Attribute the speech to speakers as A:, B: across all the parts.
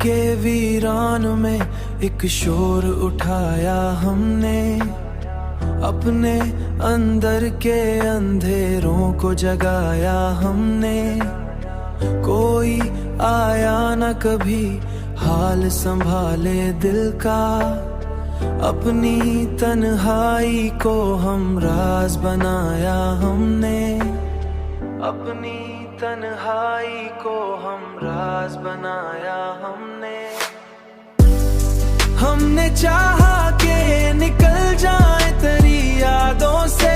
A: के वीरान में एक शोर उठाया हमने, अपने अंदर के अंधेरों को जगाया हमने। कोई आया न कभी हाल संभाले दिल का, अपनी तन्हाई को हम राज बनाया हमने, अपनी तन्हाई को हम राज बनाया हमने। हमने चाहा के निकल जाए तेरी यादों से,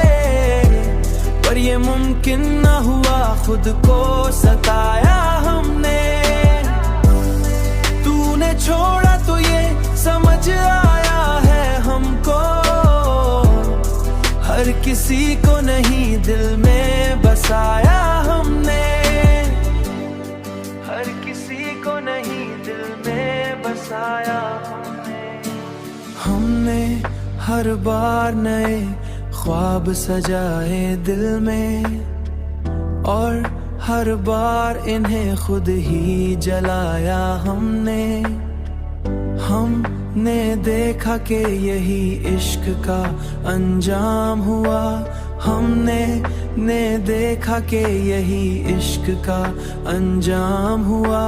A: पर ये मुमकिन न हुआ, खुद को सताया हमने। तूने छोड़ा तो ये समझ आया है हमको, हर किसी को नहीं दिल में बसाया हमने, हर किसी को नहीं दिल में बसाया हमने। हमने हर बार नए ख्वाब सजाए दिल में, और हर बार इन्हें खुद ही जलाया हमने। हमने देखा कि यही इश्क का अंजाम हुआ, हमने देखा कि यही इश्क का अंजाम हुआ।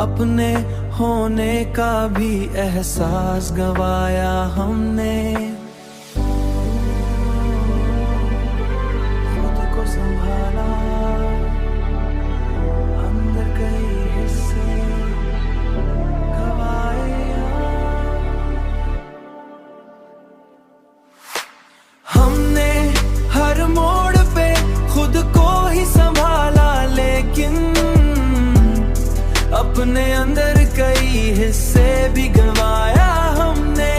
A: अपने होने का भी एहसास गवाया हमने, खुद को संभाला, अंदर कई हिस्से गवाया। हमने हर मोड़ पे खुद को ही संभाला, लेकिन अपने अंदर कई हिस्से भी गंवाया हमने।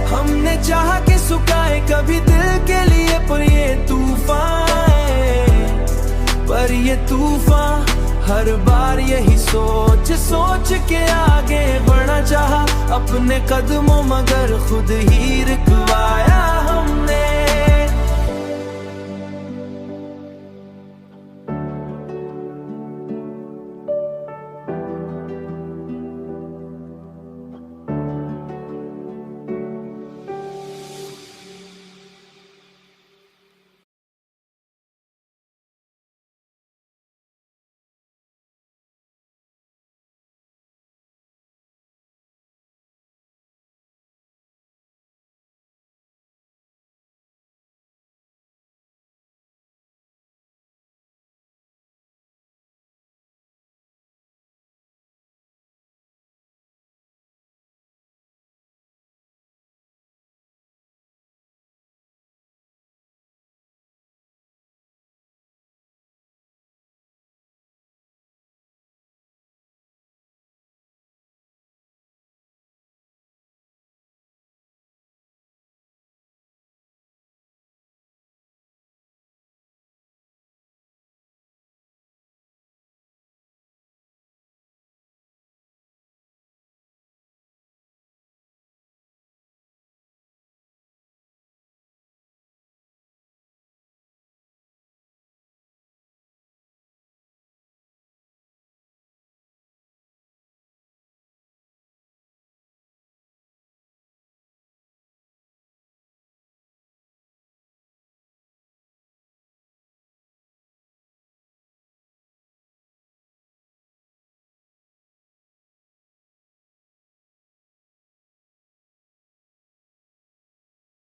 A: हमने चाहा कि सुखाए कभी दिल के लिए, पर ये तूफान हर बार यही सोच सोच के आगे बढ़ना चाहा अपने कदमों, मगर खुद ही रुकवाया हमने।